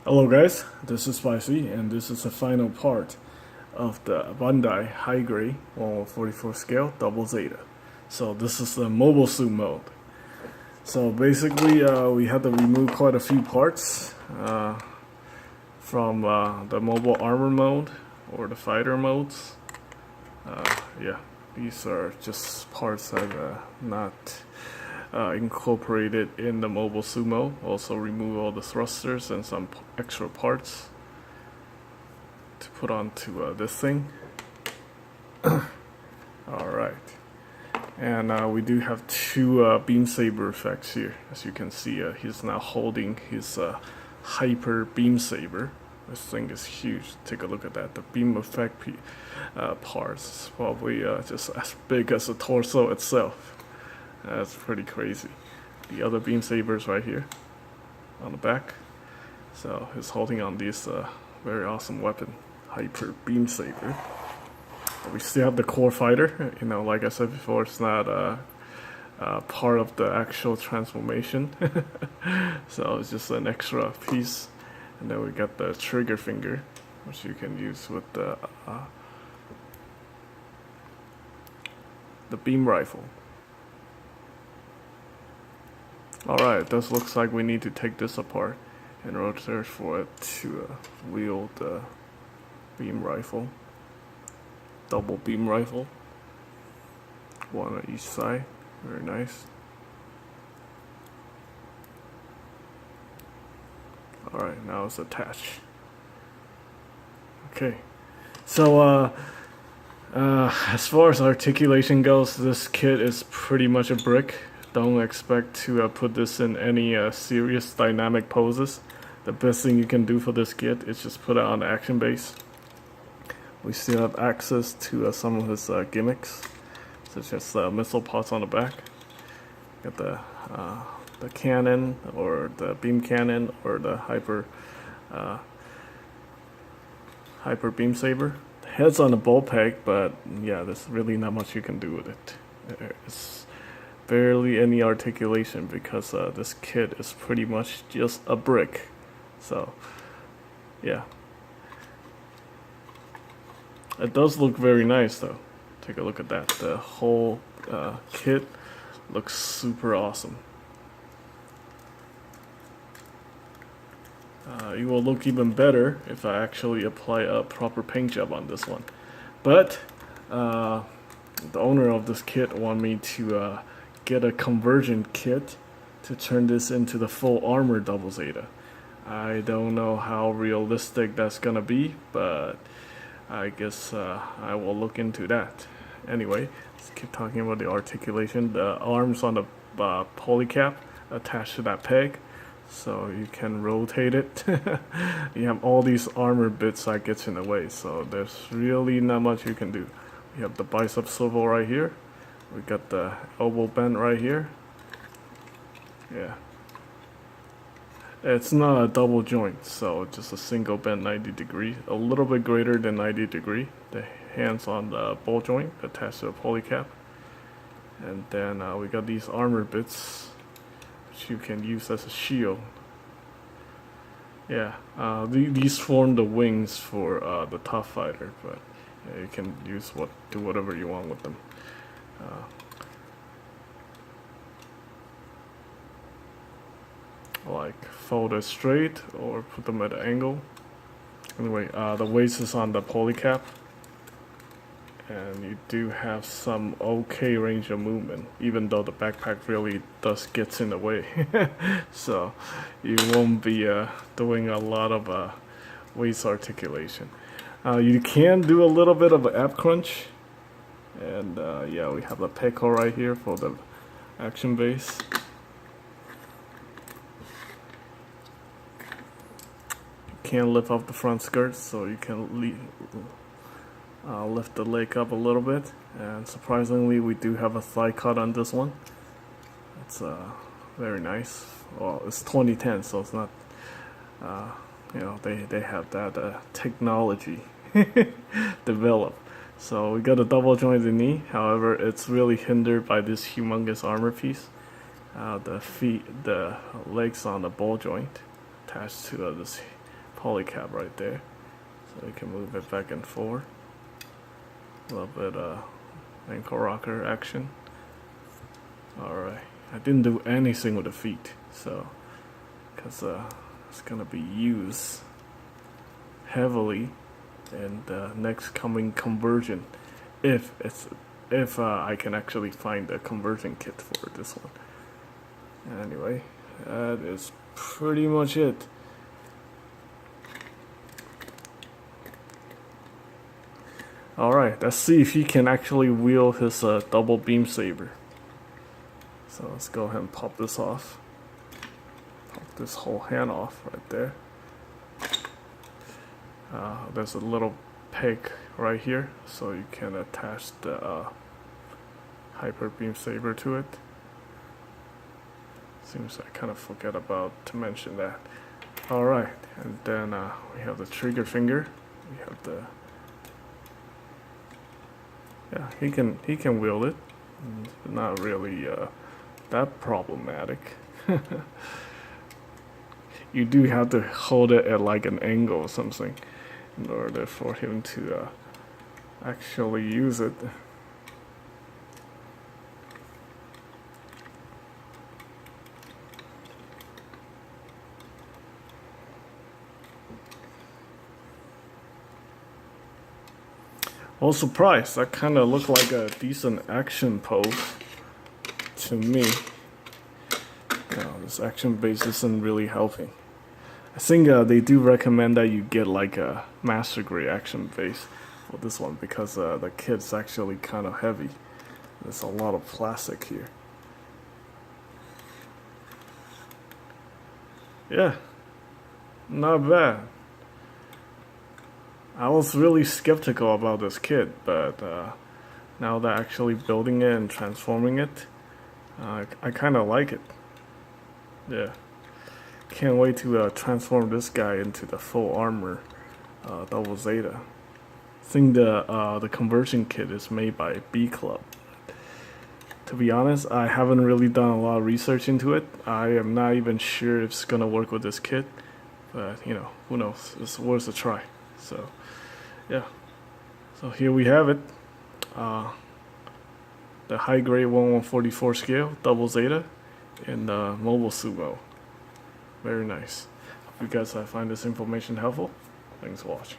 Hello guys, this is Spicy and this is the final part of the Bandai High Grade 1/44 scale double Zeta. So this is the mobile suit mode. So basically we had to remove quite a few parts from the mobile armor mode or the fighter modes. Yeah, these are just parts I've not incorporated in the mobile suit mode. Also remove all the thrusters and some extra parts to put onto this thing. Alright, and we do have two beam saber effects here. As you can see, he's now holding his hyper beam saber. This thing is huge. Take a look at that. The beam effect parts is probably just as big as the torso itself. That's pretty crazy. The other beam sabers right here on the back. So he's holding on this very awesome weapon, hyper beam saber. We still have the core fighter. You know, like I said before, it's not part of the actual transformation. So it's just an extra piece. And then we got the trigger finger, which you can use with the beam rifle. Alright, this looks like we need to take this apart in order for it to wield the beam rifle. Double beam rifle. One on each side. Very nice. Alright, now it's attached. Okay. So, as far as articulation goes, this kit is pretty much a brick. Don't expect to put this in any serious dynamic poses. The best thing you can do for this kit is just put it on the action base. We still have access to some of his gimmicks, such as missile pods on the back. Got the cannon, or the beam cannon, or the hyper beam saber. The head's on the ball peg, but yeah, there's really not much you can do with it. It's barely any articulation because this kit is pretty much just a brick. So yeah, it does look very nice though. Take a look at that. The whole kit looks super awesome. It will look even better if I actually apply a proper paint job on this one. But the owner of this kit wanted me to get a conversion kit to turn this into the full armor double Zeta. I don't know how realistic that's gonna be, but I guess I will look into that. Anyway, let's keep talking about the articulation. The arms on the polycap attached to that peg, so you can rotate it. You have all these armor bits that gets in the way, so there's really not much you can do. We have the bicep swivel right here. We got the elbow bend right here. Yeah. It's not a double joint, so just a single bend 90 degrees. A little bit greater than 90 degree. The hands on the ball joint attached to the polycap. And then we got these armor bits, which you can use as a shield. Yeah, these form the wings for the Tough Fighter, but yeah, you can do whatever you want with them. Like fold it straight or put them at an angle. Anyway, the waist is on the polycap, and you do have some okay range of movement, even though the backpack really does gets in the way. So you won't be doing a lot of waist articulation. You can do a little bit of an ab crunch, and yeah, we have the peg hole right here for the action base. Can't lift off the front skirt, so you can lift the leg up a little bit. And surprisingly, we do have a thigh cut on this one. It's very nice. Well, it's 2010, so it's not you know, they have that technology developed. So we got a double jointed knee. However, it's really hindered by this humongous armor piece. The legs on the ball joint attached to this polycap right there, so you can move it back and forth. A little bit ankle rocker action. Alright, I didn't do anything with the feet, so because it's gonna be used heavily in the next coming conversion, if I can actually find a conversion kit for this one. Anyway, that is pretty much it. Alright, let's see if he can actually wield his double beam saber. So let's go ahead and pop this off. Pop this whole hand off right there. There's a little peg right here, so you can attach the hyper beam saber to it. Seems I kind of forget about to mention that. Alright, and then we have the trigger finger. We have the he can wield it. It's not really that problematic. You do have to hold it at like an angle or something in order for him to actually use it. I was surprised. That kind of looked like a decent action pose to me. This action base isn't really helping. I think they do recommend that you get like a master grade action base for this one, because the kit's actually kind of heavy. There's a lot of plastic here. Yeah, not bad. I was really skeptical about this kit, but now that actually building it and transforming it, I kind of like it. Yeah, can't wait to transform this guy into the full armor double Zeta. I think the conversion kit is made by B Club. To be honest, I haven't really done a lot of research into it. I am not even sure if it's gonna work with this kit, but you know, who knows? It's worth a try. So, yeah. So here we have it. The high grade 1144 scale double Zeta in mobile sumo. Very nice. Hope you guys find this information helpful. Thanks for watching.